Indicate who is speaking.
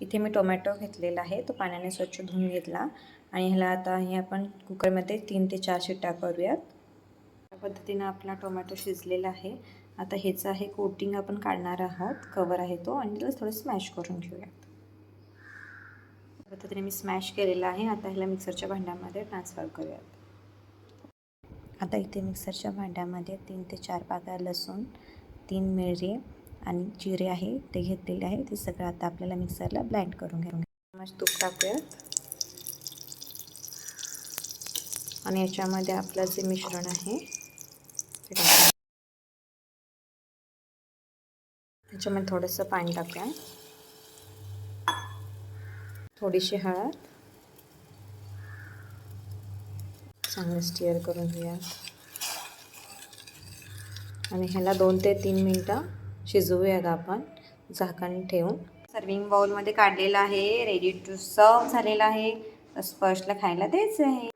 Speaker 1: इथे मी टोमॅटो घेतलेला आहे, तो पाण्याने स्वच्छ धुवून घेतला आणि ह्याला आता हे आपण कुकरमध्ये 3 ते 4 शिट्ट्या करूयात. या पद्धतीने आपला टोमॅटो शिजलेला आहे. आता ह्याचं आहे कोटिंग आपण काढणार आहोत, कवर आहे तो, आणि त्याला थोडं स्मॅश करून घेऊयात. या पद्धतीने मी स्मॅश केलेला आहे. आता ह्याला मिक्सरच्या भांड्यामध्ये ट्रान्सफर करूयात. आता इथे मिक्सरच्या भांड्यामध्ये 3 ते 4 पाकळ्या लसूण, 3 मिरची आणि जिरे आहे ते घेतलेले आहे. ते सगळं आता आपल्याला मिक्सरला ब्लेंड करून घ्यायचं. तूप टाकूयात आणि याच्यामध्ये आपलं जे मिश्रण आहे ते टाकूया. त्याच्यामध्ये थोडंसं पाणी टाकूया, थोडीशी हळद, चांगलं स्टीअर करून घेऊया आणि ह्याला 2 ते 3 मिनटं शिजवूयात आपण झाकण ठेवून. सर्विंग बाउलमध्ये काढलेला आहे, रेडी टू सर्व झालेला आहे. स्पर्शला खायला द्यायचं आहे.